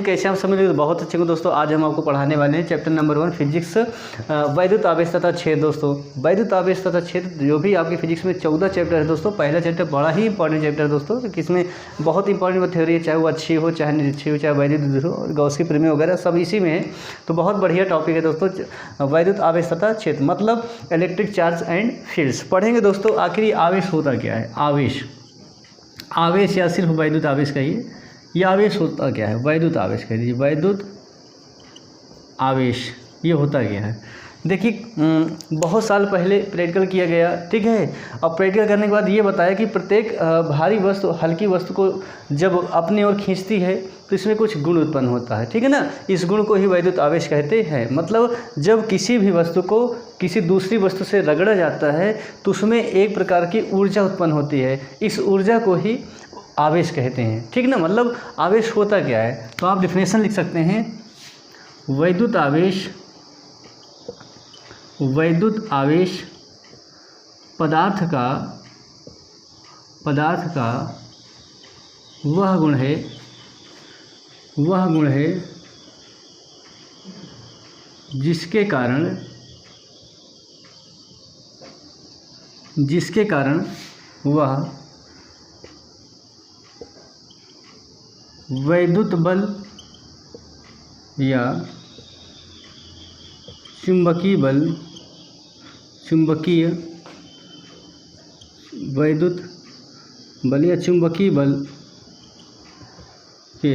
कैसे हम समझ रहे बहुत अच्छे को दोस्तों। आज हम आपको पढ़ाने वाले हैं चैप्टर नंबर 1 फिजिक्स वैद्युत आवेश तथा छेद। दोस्तों वैद्युत आवेश तथा छेद जो भी आपकी फिजिक्स में 14 चैप्टर है दोस्तों। पहला चैप्टर बड़ा ही इंपॉर्टेंट चैप्टर है दोस्तों, कि इसमें बहुत इंपॉर्टेंट थ्योरी है, चाहे वो अच्छी हो चाहे निरक्षी हो, चाहे वैद्युत हो, गॉस की प्रमेय वगैरह सब इसी में है। तो बहुत बढ़िया टॉपिक है दोस्तों वैद्युत आवेश तथा छेद, मतलब इलेक्ट्रिक चार्ज एंड फील्ड्स पढ़ेंगे दोस्तों। आखिर ये आवेश होता क्या है? आवेश या सिर्फ वैद्युत आवेश कहिए, यह आवेश होता क्या है? वैद्युत आवेश कह दीजिए, वैद्युत आवेश ये होता क्या है? देखिए बहुत साल पहले प्रैक्टिकल किया गया, ठीक है। और प्रैक्टिकल करने के बाद ये बताया कि प्रत्येक भारी वस्तु हल्की वस्तु को जब अपनी ओर खींचती है तो इसमें कुछ गुण उत्पन्न होता है, ठीक है ना। इस गुण को ही वैद्युत आवेश कहते हैं। मतलब जब किसी भी वस्तु को किसी दूसरी वस्तु से रगड़ा जाता है तो उसमें एक प्रकार की ऊर्जा उत्पन्न होती है, इस ऊर्जा को ही आवेश कहते हैं, ठीक ना। मतलब आवेश होता क्या है, तो आप डिफिनेशन लिख सकते हैं, वैद्युत आवेश पदार्थ का वह गुण है जिसके कारण वह वैद्युत बल या चुंबकीय वैद्युत बल या चुंबकीय बल के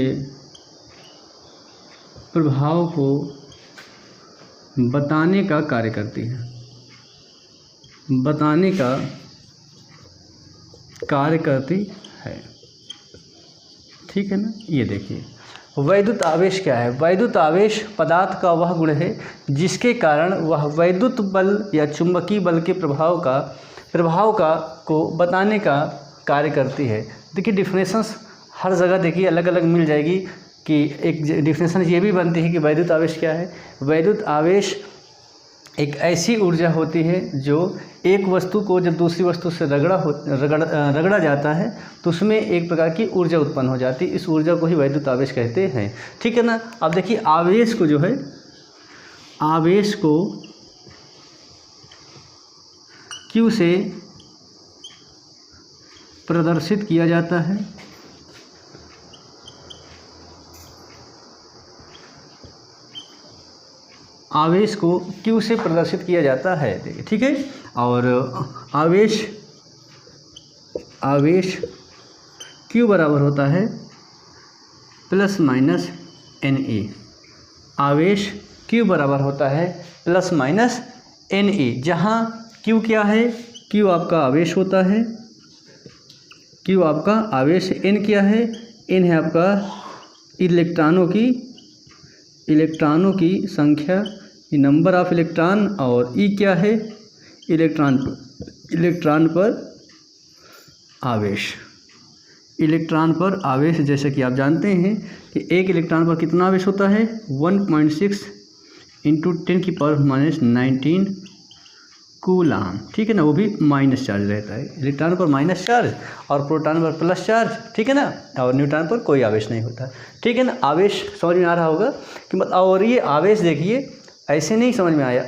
प्रभाव को बताने का कार्य करती है, ठीक है ना। ये देखिए वैद्युत आवेश क्या है? वैद्युत आवेश पदार्थ का वह गुण है जिसके कारण वह वैद्युत बल या चुंबकीय बल के प्रभाव को बताने का कार्य करती है। देखिए डिफिनेशंस हर जगह देखिए अलग अलग मिल जाएगी, कि एक डिफिनेशन ये भी बनती है कि वैद्युत आवेश क्या है। वैद्युत आवेश एक ऐसी ऊर्जा होती है जो एक वस्तु को जब दूसरी वस्तु से रगड़ा जाता है तो उसमें एक प्रकार की ऊर्जा उत्पन्न हो जाती है, इस ऊर्जा को ही वैद्युत आवेश कहते हैं, ठीक है ना। अब देखिए आवेश को Q से प्रदर्शित किया जाता है, आवेश को Q से प्रदर्शित किया जाता है, देखिए ठीक है। और आवेश Q बराबर होता है प्लस माइनस NE। आवेश Q बराबर होता है प्लस माइनस NE, जहाँ Q क्या है? Q आपका आवेश होता है, Q आपका आवेश, N क्या है? N है आपका इलेक्ट्रॉनों की संख्या, नंबर ऑफ इलेक्ट्रॉन, और E क्या है? इलेक्ट्रॉन पर आवेश। जैसे कि आप जानते हैं कि एक इलेक्ट्रॉन पर कितना आवेश होता है? 1.6 × 10⁻⁹ कूलाम, ठीक है ना। वो भी माइनस चार्ज रहता है, इलेक्ट्रॉन पर माइनस चार्ज और प्रोटॉन पर प्लस चार्ज, ठीक है ना। और न्यूट्रॉन पर कोई आवेश नहीं होता, ठीक है ना। आवेश समझ में आ रहा होगा कि मतलब, और ये आवेश देखिए ऐसे नहीं समझ में आया,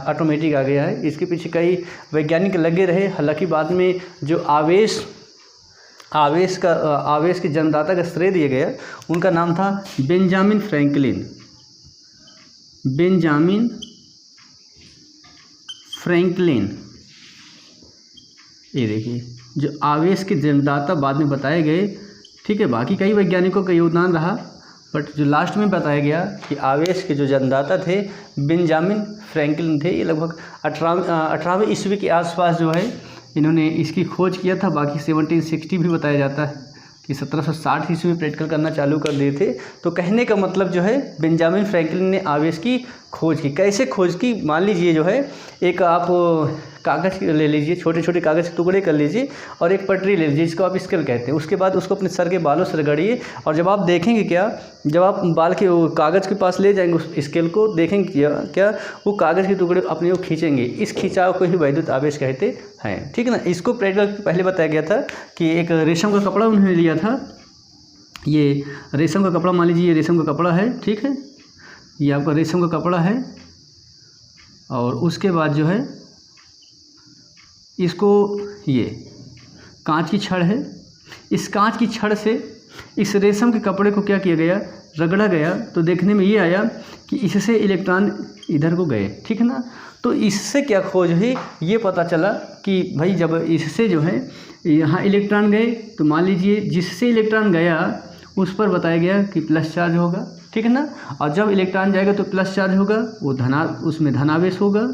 ऑटोमेटिक आ गया है। इसके पीछे कई वैज्ञानिक लगे रहे, हालांकि बाद में जो आवेश के जन्मदाता का श्रेय दिया गया, उनका नाम था बेंजामिन फ्रैंकलिन। ये देखिए जो आवेश के जन्मदाता बाद में बताए गए, ठीक है। बाकी कई वैज्ञानिकों का योगदान रहा, बट जो लास्ट में बताया गया कि आवेश के जो जन्मदाता थे बेंजामिन फ्रैंकलिन थे। ये लगभग 18वीं ईस्वी के आसपास जो है इन्होंने इसकी खोज किया था। बाकी 1760 भी बताया जाता है कि 1760 ईस्वी में प्रैक्टिकल करना चालू कर दिए थे। तो कहने का मतलब जो है बेंजामिन फ्रैंकलिन ने आवेश की खोज की। कैसे खोज की? मान लीजिए जो है एक आप कागज़ ले लीजिए, छोटे छोटे कागज़ के टुकड़े कर लीजिए और एक पटरी ले लीजिए, जिसको आप स्केल कहते हैं। उसके बाद उसको अपने सर के बालों से रगड़िए, और जब आप देखेंगे क्या, जब आप बाल के कागज़ के पास ले जाएंगे उस स्केल को, देखेंगे क्या वो कागज़ के टुकड़े अपने को खींचेंगे। इस खिंचाव को ही वैद्युत आवेश कहते हैं, ठीक है ना। इसको प्रैक्टिकल पहले बताया गया था कि एक रेशम का कपड़ा उन्होंने लिया था ये रेशम का कपड़ा मान लीजिए, ये रेशम का कपड़ा है, ठीक है, ये आपका रेशम का कपड़ा है। और उसके बाद जो है इसको, ये कांच की छड़ है, इस कांच की छड़ से इस रेशम के कपड़े को क्या किया गया, रगड़ा गया। तो देखने में ये आया कि इससे इलेक्ट्रॉन इधर को गए, ठीक है ना। तो इससे क्या खोज हुई, ये पता चला कि भाई जब इससे जो है यहाँ इलेक्ट्रॉन गए, तो मान लीजिए जिससे इलेक्ट्रॉन गया उस पर बताया गया कि प्लस चार्ज होगा, ठीक है ना। और जब इलेक्ट्रॉन जाएगा तो प्लस चार्ज होगा, वो उसमें धनावेश होगा।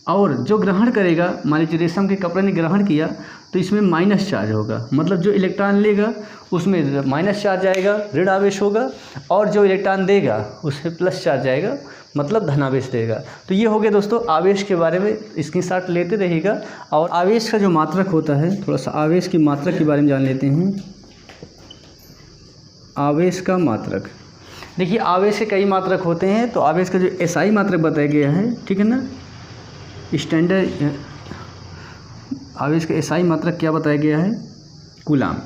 और जो ग्रहण करेगा, मान लीजिए रेशम के कपड़े ने ग्रहण किया तो इसमें माइनस चार्ज होगा, मतलब जो इलेक्ट्रॉन लेगा उसमें माइनस चार्ज आएगा, ऋण आवेश होगा। और जो इलेक्ट्रॉन देगा उसमें प्लस चार्ज आएगा, मतलब धनावेश देगा। तो ये हो गया दोस्तों आवेश के बारे में, स्क्रीनशॉट लेते रहिएगा। और आवेश का जो मात्रक होता है, थोड़ा सा आवेश की मात्रक के बारे में जान लेते हैं। आवेश का मात्रक, देखिए आवेश के कई मात्रक होते हैं। तो आवेश का जो एसआई मात्रक बताया गया है, ठीक है ना, स्टैंडर्ड आवेश का एसआई मात्रक क्या बताया गया है, कूलाम।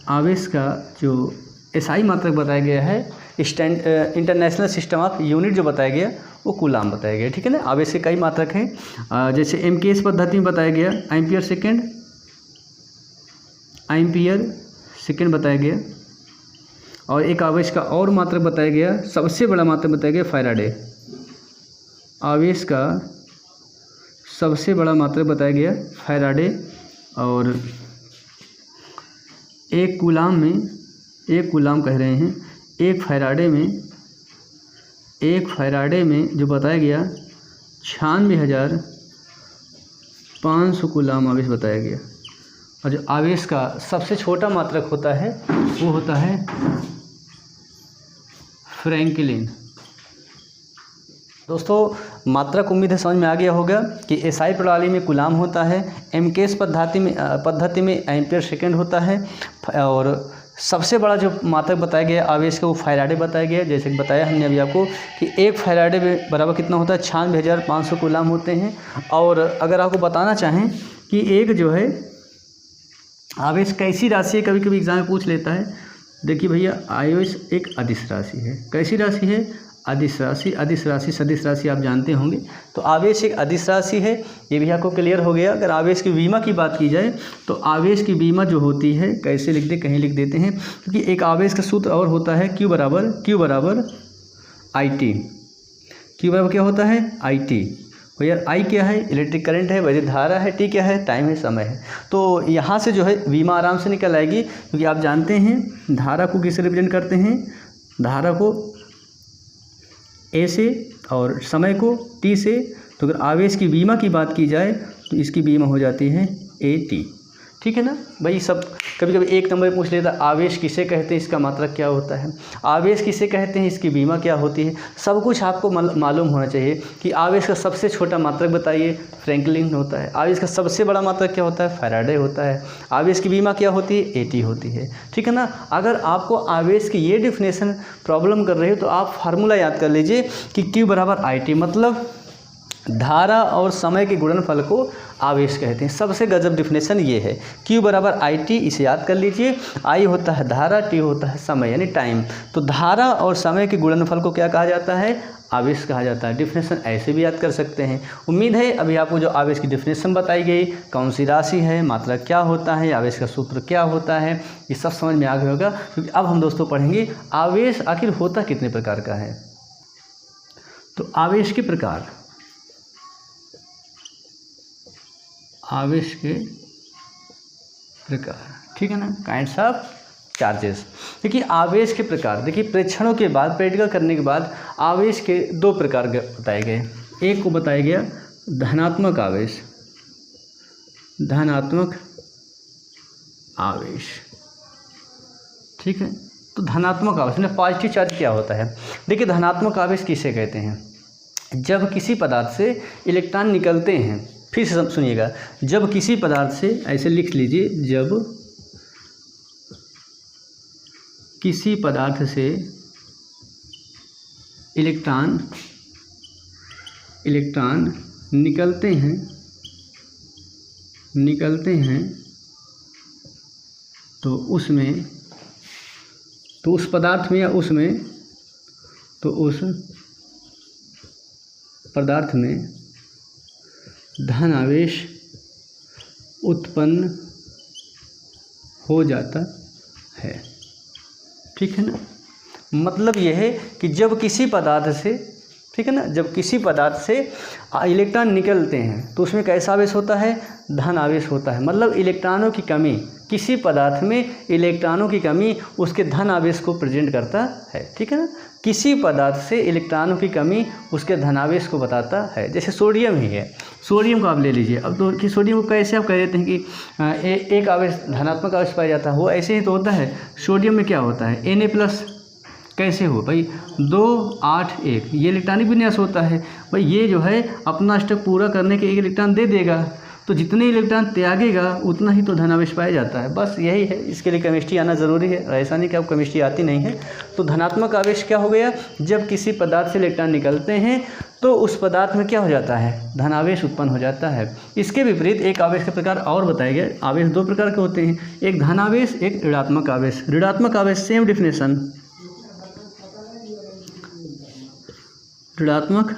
आवेश का जो एसआई मात्रक बताया गया है, इंटरनेशनल सिस्टम ऑफ यूनिट जो बताया गया वो कूलाम बताया गया, ठीक है ना। आवेश के कई मात्रक हैं, जैसे एमकेएस पद्धति में बताया गया एम्पियर सेकेंड बताया गया। और एक आवेश का और मात्रक बताया गया, सबसे बड़ा मात्रक बताया गया फैराडे। आवेश का सबसे बड़ा मात्रक बताया गया फैराडे। और एक कूलाम कह रहे हैं, एक फैराडे में जो बताया गया 96,500 कूलाम आवेश बताया गया। और जो आवेश का सबसे छोटा मात्रक होता है वो होता है फ्रैंकलिन। दोस्तों मात्रक उम्मीद है समझ में आ गया होगा कि एसआई प्रणाली में कूलाम होता है, एमकेएस पद्धति में एम्पियर सेकेंड होता है। और सबसे बड़ा जो मात्रक बताया गया आवेश का वो फैराडे बताया गया। जैसे कि बताया हमने अभी आपको कि एक फैराडे में बराबर कितना होता है, 96,500 कूलाम होते हैं। और अगर आपको बताना चाहें कि एक जो है आवेश कैसी राशि है, कभी कभी एग्जाम में पूछ लेता है। देखिए भैया आवेश एक अदिश राशि है। कैसी राशि है, अदिश राशि, सदिश राशि आप जानते होंगे। तो आवेश एक अदिश राशि है, ये भी आपको क्लियर हो गया। अगर आवेश की विमा की बात की जाए तो आवेश की विमा जो होती है, कैसे लिख दे, कहीं लिख देते हैं, क्योंकि एक आवेश का सूत्र और होता है Q बराबर IT। Q बराबर क्या होता है, IT। भैया I क्या है, इलेक्ट्रिक करंट है, वैद्युत धारा है, T क्या है, टाइम है, समय है। तो यहाँ से जो है विमा आराम से निकल आएगी, क्योंकि आप जानते हैं धारा को किससे रिप्रेजेंट करते हैं, धारा को A से और समय को T से। तो अगर आवेश की विमा की बात की जाए तो इसकी विमा हो जाती है AT, ठीक है ना भाई। सब कभी कभी एक नंबर पूछ लेता आवेश किसे कहते हैं, इसका मात्रक क्या होता है, आवेश किसे कहते हैं, इसकी बीमा क्या होती है। सब कुछ आपको मालूम होना चाहिए कि आवेश का सबसे छोटा मात्रक बताइए, फ्रैंकलिन होता है। आवेश का सबसे बड़ा मात्रक क्या होता है, फैराडे होता है। आवेश की बीमा क्या होती है, AT होती है, ठीक है ना। अगर आपको आवेश की ये डिफिनेशन प्रॉब्लम कर रही हो तो आप फार्मूला याद कर लीजिए कि Q बराबर IT, मतलब धारा और समय के गुणनफल को आवेश कहते हैं। सबसे गजब डिफिनेशन ये है, Q बराबर IT, इसे याद कर लीजिए। I होता है धारा, T होता है समय यानी टाइम। तो धारा और समय के गुणनफल को क्या कहा जाता है, आवेश कहा जाता है। डिफिनेशन ऐसे भी याद कर सकते हैं। उम्मीद है अभी आपको जो आवेश की डिफिनेशन बताई गई, कौन सी राशि है, मात्रक क्या होता है, आवेश का सूत्र क्या होता है, ये सब समझ में आ गया होगा। क्योंकि अब हम दोस्तों पढ़ेंगे आवेश आखिर होता कितने प्रकार का है। तो आवेश के प्रकार, आवेश के प्रकार, ठीक है ना, काइंड्स ऑफ चार्जेस। देखिए आवेश के प्रकार, देखिए परीक्षणों के बाद, प्रैक्टिकल करने के बाद आवेश के दो प्रकार बताए गए। एक को बताया गया धनात्मक आवेश, धनात्मक आवेश, ठीक है। तो धनात्मक आवेश में पॉजिटिव चार्ज क्या होता है। देखिए धनात्मक आवेश किसे कहते हैं, जब किसी पदार्थ से इलेक्ट्रॉन निकलते हैं, फिर से सुनिएगा, जब किसी पदार्थ से, ऐसे लिख लीजिए, जब किसी पदार्थ से इलेक्ट्रॉन निकलते हैं तो उसमें, तो उस पदार्थ में या उसमें, तो उस पदार्थ में धन आवेश उत्पन्न हो जाता है। ठीक है ना। मतलब यह है कि जब किसी पदार्थ से, ठीक है ना, जब किसी पदार्थ से इलेक्ट्रॉन निकलते हैं तो उसमें कैसा आवेश होता है, धन आवेश होता है। मतलब इलेक्ट्रॉनों की कमी, किसी पदार्थ में इलेक्ट्रॉनों की कमी उसके धन आवेश को प्रेजेंट करता है। ठीक है ना। किसी पदार्थ से इलेक्ट्रॉनों की कमी उसके धनावेश को बताता है। जैसे सोडियम ही है, सोडियम को आप ले लीजिए। अब तो कि सोडियम को कैसे आप कह देते हैं कि एक आवेश धनात्मक आवेश पाया जाता है, वो ऐसे ही तो होता है। सोडियम में क्या होता है, Na+, कैसे हो भाई, 2 8 1, ये इलेक्ट्रॉनिक विन्यास होता है भाई। ये जो है अपना स्टेप पूरा करने के 1 इलेक्ट्रॉन दे देगा, तो जितने इलेक्ट्रॉन त्यागेगा उतना ही तो धनावेश पाया जाता है। बस यही है, इसके लिए केमिस्ट्री आना ज़रूरी है। ऐसा नहीं कि अब केमिस्ट्री आती नहीं है। तो धनात्मक आवेश क्या हो गया, जब किसी पदार्थ से इलेक्ट्रॉन निकलते हैं तो उस पदार्थ में क्या हो जाता है, धनावेश उत्पन्न हो जाता है। इसके विपरीत एक आवेश के प्रकार और बताए गए। आवेश 2 प्रकार के होते हैं, एक धनावेश, एक ऋणात्मक आवेश। ऋणात्मक आवेश सेम डिफिनेशन, ऋणात्मक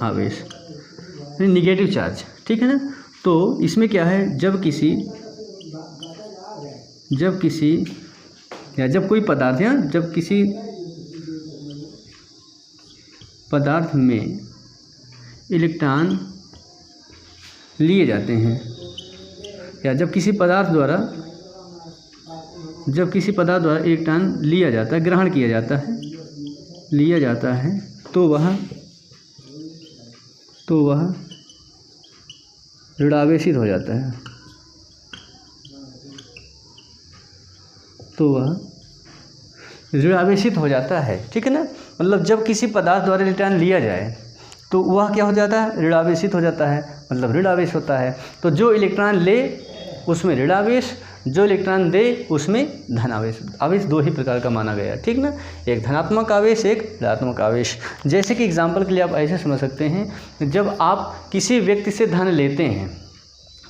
आवेश निगेटिव चार्ज। ठीक है ना। तो इसमें क्या है, जब कोई पदार्थ या जब किसी पदार्थ में इलेक्ट्रॉन लिए जाते हैं, या जब किसी पदार्थ द्वारा इलेक्ट्रॉन लिया जाता है, ग्रहण किया जाता है, लिया जाता है, तो वह ऋणावेशित हो जाता है, तो वह ऋणावेशित हो जाता है। ठीक है ना। मतलब जब किसी पदार्थ द्वारा इलेक्ट्रॉन लिया जाए तो वह क्या हो जाता है, ऋणावेशित हो जाता है, मतलब ऋणावेश होता है। तो जो इलेक्ट्रॉन ले उसमें ऋणावेश, जो इलेक्ट्रॉन दे उसमें धनावेश। आवेश 2 ही प्रकार का माना गया। ठीक ना। एक धनात्मक आवेश, एक ऋणात्मक आवेश। जैसे कि एग्जांपल के लिए आप ऐसे समझ सकते हैं, जब आप किसी व्यक्ति से धन लेते हैं,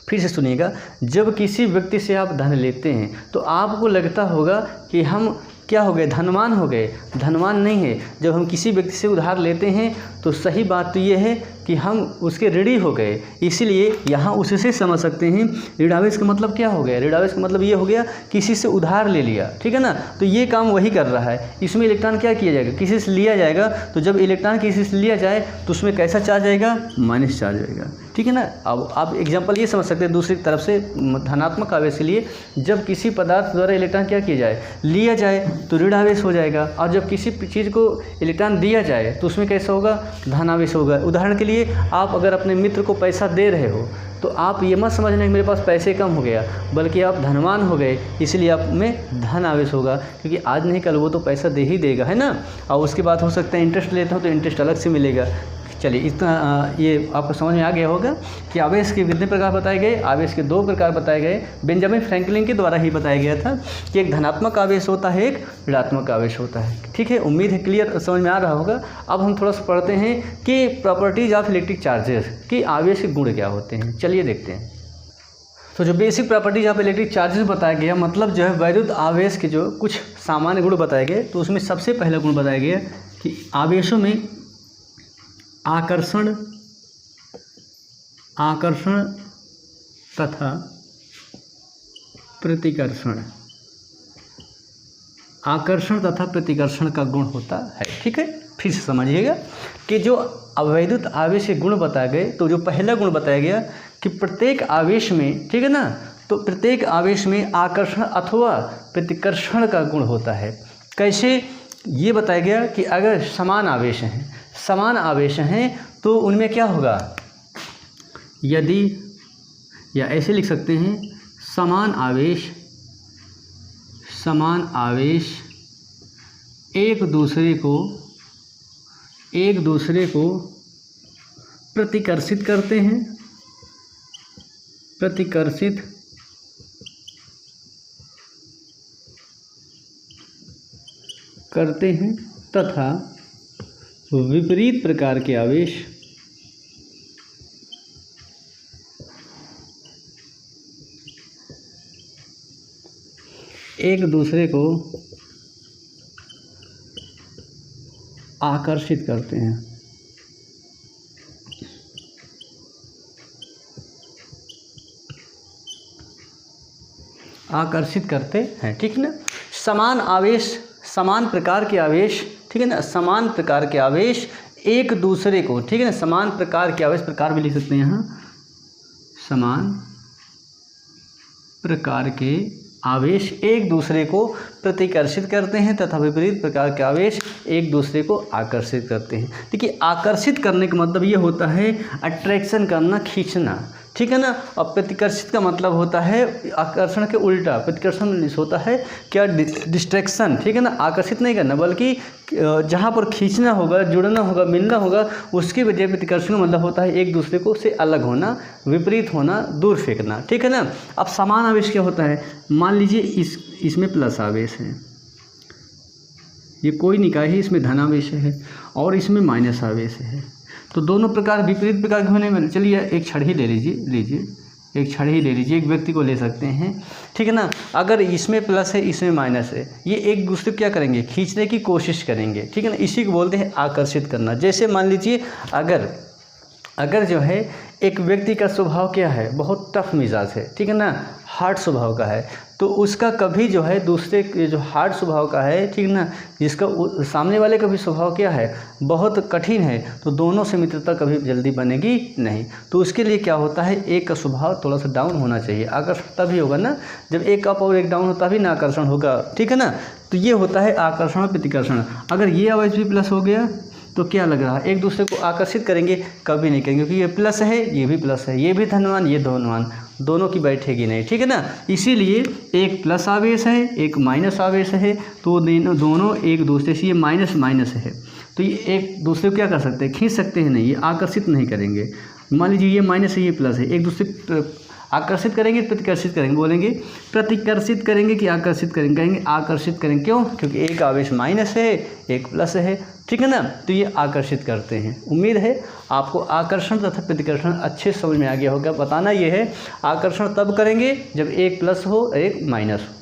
फिर से सुनिएगा, जब किसी व्यक्ति से आप धन लेते हैं तो आपको लगता होगा कि हम क्या हो गए, धनवान हो गए। धनवान नहीं है। जब हम किसी व्यक्ति से उधार लेते हैं तो सही बात तो ये है कि हम उसके ऋणी हो गए। इसीलिए यहाँ उससे समझ सकते हैं ऋणावेश का मतलब क्या हो गया। ऋणावेश का मतलब ये हो गया किसी से उधार ले लिया। ठीक है ना। तो ये काम वही कर रहा है। इसमें इलेक्ट्रॉन क्या किया जाएगा, किसी से लिया जाएगा। तो जब इलेक्ट्रॉन किसी से लिया जाए तो उसमें कैसा चार्ज आएगा, माइनस चार्ज आएगा। ठीक है ना। अब आप एग्जाम्पल ये समझ सकते हैं दूसरी तरफ से धनात्मक आवेश के लिए, जब किसी पदार्थ द्वारा इलेक्ट्रॉन क्या किया जाए, लिया जाए तो ऋण आवेश हो जाएगा। और जब किसी चीज़ को इलेक्ट्रॉन दिया जाए तो उसमें कैसा होगा, धनावेश होगा। उदाहरण के लिए आप अगर अपने मित्र को पैसा दे रहे हो तो आप ये मत समझना कि मेरे पास पैसे कम हो गया, बल्कि आप धनवान हो गए, इसलिए आप में धन आवेश होगा। क्योंकि आज नहीं कल वो तो पैसा दे ही देगा, है ना। और उसके बाद हो सकता है इंटरेस्ट लेता हूँ तो इंटरेस्ट अलग से मिलेगा। चलिए इतना ये आपको समझ में आ गया होगा कि आवेश के कितने प्रकार बताए गए। आवेश के 2 प्रकार बताए गए। बेंजामिन फ्रैंकलिन के द्वारा ही बताया गया था कि एक धनात्मक आवेश होता है, एक ऋणात्मक आवेश होता है। ठीक है। उम्मीद है क्लियर समझ में आ रहा होगा। अब हम थोड़ा सा पढ़ते हैं कि प्रॉपर्टीज ऑफ इलेक्ट्रिक चार्जेस, कि आवेश के गुण क्या होते हैं। चलिए देखते हैं। तो जो basic properties of electric charges बताया गया, मतलब जो है वैद्युत आवेश के जो कुछ सामान्य गुण बताए गए, तो उसमें सबसे पहला गुण बताया गया कि आवेशों में आकर्षण तथा प्रतिकर्षण, आकर्षण तथा प्रतिकर्षण का गुण होता है। ठीक है। फिर से समझिएगा कि जो अवैद्युत आवेश के गुण बताए गए, तो जो पहला गुण बताया गया कि प्रत्येक आवेश में, ठीक है ना, तो प्रत्येक आवेश में आकर्षण अथवा प्रतिकर्षण का गुण होता है। कैसे, ये बताया गया कि अगर समान आवेश हैं तो उनमें क्या होगा, यदि, या ऐसे लिख सकते हैं, समान आवेश एक दूसरे को प्रतिकर्षित करते हैं तथा विपरीत प्रकार के आवेश एक दूसरे को आकर्षित करते हैं। आकर्षित करते हैं, ठीक है ना। समान आवेश, समान प्रकार के आवेश, ठीक है ना, समान प्रकार के आवेश एक दूसरे को, ठीक है ना, समान प्रकार के आवेश, प्रकार भी लिख सकते हैं यहाँ, समान प्रकार के आवेश एक दूसरे को प्रतिकर्षित करते हैं तथा विपरीत प्रकार के आवेश एक दूसरे को आकर्षित करते हैं। देखिए, आकर्षित करने का मतलब ये होता है अट्रैक्शन करना, खींचना, ठीक है ना। और प्रतिकर्षित का मतलब होता है आकर्षण के उल्टा, प्रतिकर्षण होता है क्या, डिस्ट्रैक्शन, ठीक है ना। आकर्षित नहीं करना बल्कि जहाँ पर खींचना होगा, जुड़ना होगा, मिलना होगा, उसकी वजह प्रतिकर्षण का मतलब होता है एक दूसरे को से अलग होना, विपरीत होना, दूर फेंकना, ठीक है ना। अब समान आवेश क्या होता है, मान लीजिए इसमें प्लस आवेश है, ये कोई निकाय है, इसमें धन आवेश है और इसमें माइनस आवेश है, तो दोनों प्रकार विपरीत प्रकार के होने में, चलिए एक छड़ी ले लीजिए एक छड़ी ले लीजिए, एक व्यक्ति को ले सकते हैं, ठीक है ना। अगर इसमें प्लस है, इसमें माइनस है, ये एक दूसरे को क्या करेंगे, खींचने की कोशिश करेंगे, ठीक है ना। इसी को बोलते हैं आकर्षित करना। जैसे मान लीजिए अगर जो है एक व्यक्ति का स्वभाव क्या है, बहुत टफ मिजाज है, ठीक है ना, हार्ड स्वभाव का है, तो उसका कभी जो है दूसरे के जो हार्ड स्वभाव का है, ठीक है ना, जिसका सामने वाले का भी स्वभाव क्या है, बहुत कठिन है, तो दोनों से मित्रता कभी जल्दी बनेगी नहीं। तो उसके लिए क्या होता है, एक का स्वभाव थोड़ा सा डाउन होना चाहिए, आकर्षण तभी होगा ना, जब एक अप और एक डाउन हो तभी ना आकर्षण होगा, ठीक है ना। तो ये होता है आकर्षण और प्रतिकर्षण। अगर ये आवेश भी प्लस हो गया तो क्या लग रहा है, एक दूसरे को आकर्षित करेंगे, कभी नहीं करेंगे, क्योंकि ये प्लस है, ये भी प्लस है, ये भी धनवान, ये धनवान, दोनों की बैठेगी नहीं, ठीक है ना। इसीलिए एक प्लस आवेश है, एक माइनस आवेश है, तो दोनों एक दूसरे से, ये माइनस माइनस है, तो ये एक दूसरे को क्या कर सकते हैं, खींच सकते हैं नहीं, ये आकर्षित नहीं करेंगे। मान लीजिए ये माइनस है, ये प्लस है, एक दूसरे आकर्षित करेंगे, प्रतिकर्षित करेंगे, बोलेंगे प्रतिकर्षित करेंगे कि आकर्षित करेंगे, कहेंगे आकर्षित करेंगे, क्यों, क्योंकि एक आवेश माइनस है, एक प्लस है, ठीक है ना। तो ये आकर्षित करते हैं। उम्मीद है आपको आकर्षण तथा प्रतिकर्षण अच्छे समझ में आ गया होगा। बताना ये है, आकर्षण तब करेंगे जब एक प्लस हो, एक माइनस हो,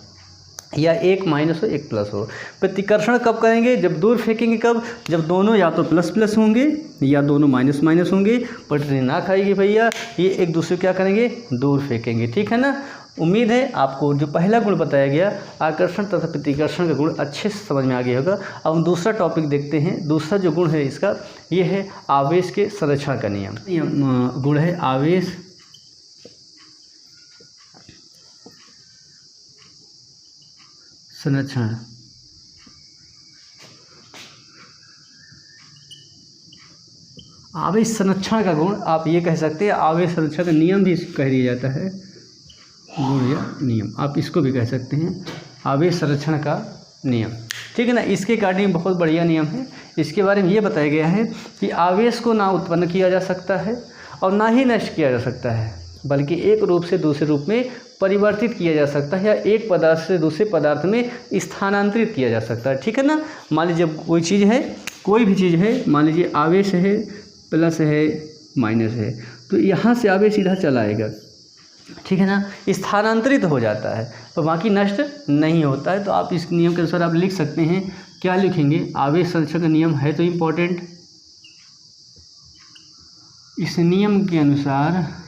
या एक माइनस हो, एक प्लस हो। प्रतिकर्षण कब करेंगे, जब दूर फेंकेंगे, कब, जब दोनों या तो प्लस प्लस होंगे या दोनों माइनस माइनस होंगे, पटरी ना खाएगी भैया, ये एक दूसरे को क्या करेंगे, दूर फेंकेंगे, ठीक है ना। उम्मीद है आपको जो पहला गुण बताया गया आकर्षण तथा प्रतिकर्षण का गुण अच्छे से समझ में आ गया होगा। अब हम दूसरा टॉपिक देखते हैं। दूसरा जो गुण है इसका, ये है आवेश के संरक्षण का नियम। गुण है आवेश संरक्षण। आवेश संरक्षण का गुण आप ये कह सकते हैं, आवेश संरक्षण का नियम भी कह दिया जाता है, गुण या नियम आप इसको भी कह सकते हैं, आवेश संरक्षण का नियम, ठीक है ना। इसके अकॉर्डिंग बहुत बढ़िया नियम है। इसके बारे में ये बताया गया है कि आवेश को ना उत्पन्न किया जा सकता है और ना ही नष्ट किया जा सकता है, बल्कि एक रूप से दूसरे रूप में परिवर्तित किया जा सकता है, या एक पदार्थ से दूसरे पदार्थ में स्थानांतरित किया जा सकता है, ठीक है ना। मान लीजिए कोई चीज़ है, कोई भी चीज़ है, मान लीजिए आवेश है, प्लस है, माइनस है, तो यहाँ से आवेश सीधा चला आएगा, ठीक है ना, स्थानांतरित हो जाता है, तो बाकी नष्ट नहीं होता है। तो आप इस नियम के अनुसार आप लिख सकते हैं, क्या लिखेंगे, आवेश संरक्षण का नियम है तो इम्पोर्टेंट, इस नियम के अनुसार,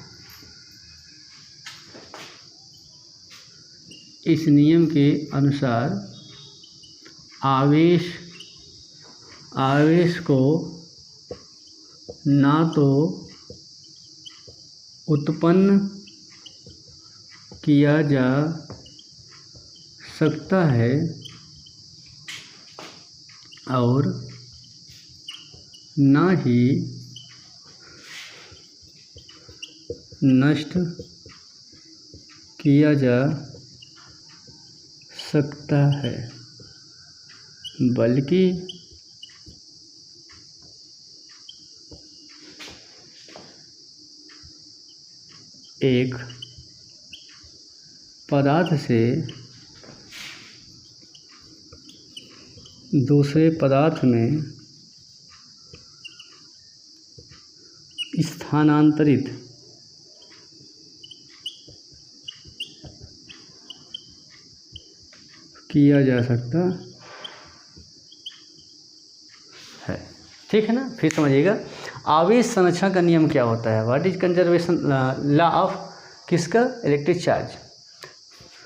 इस नियम के अनुसार आवेश को ना तो उत्पन्न किया जा सकता है और ना ही नष्ट किया जा सकता है, बल्कि एक पदार्थ से दूसरे पदार्थ में स्थानांतरित किया जा सकता है। ठीक है ना, फिर समझिएगा आवेश संरक्षण का नियम क्या होता है। What is conservation law of किसका, इलेक्ट्रिक चार्ज।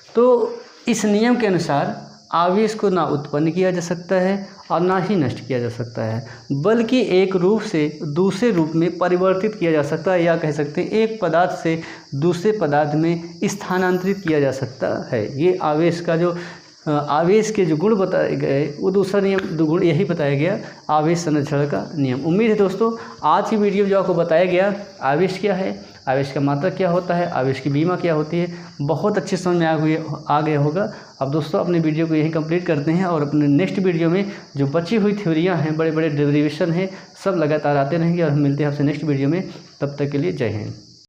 तो इस नियम के अनुसार आवेश को ना उत्पन्न किया जा सकता है और ना ही नष्ट किया जा सकता है, बल्कि एक रूप से दूसरे रूप में परिवर्तित किया जा सकता है, या कह सकते हैं एक पदार्थ से दूसरे पदार्थ में स्थानांतरित किया जा सकता है। ये आवेश का जो आवेश के जो गुण बताए गए वो दूसरा नियम गुण यही बताया गया, आवेश संरक्षण का नियम। उम्मीद है दोस्तों आज की वीडियो जो आपको बताया गया आवेश क्या है, आवेश का मात्रक क्या होता है, आवेश की बीमा क्या होती है, बहुत अच्छे समझ में आ गया होगा। अब दोस्तों अपने वीडियो को यही कंप्लीट करते हैं और अपने नेक्स्ट वीडियो में जो बची हुई थ्योरियाँ हैं, बड़े बड़े डेरिवेशन हैं, सब लगातार आते रहेंगे और हम मिलते हैं आपसे नेक्स्ट वीडियो में। तब तक के लिए जय हिंद।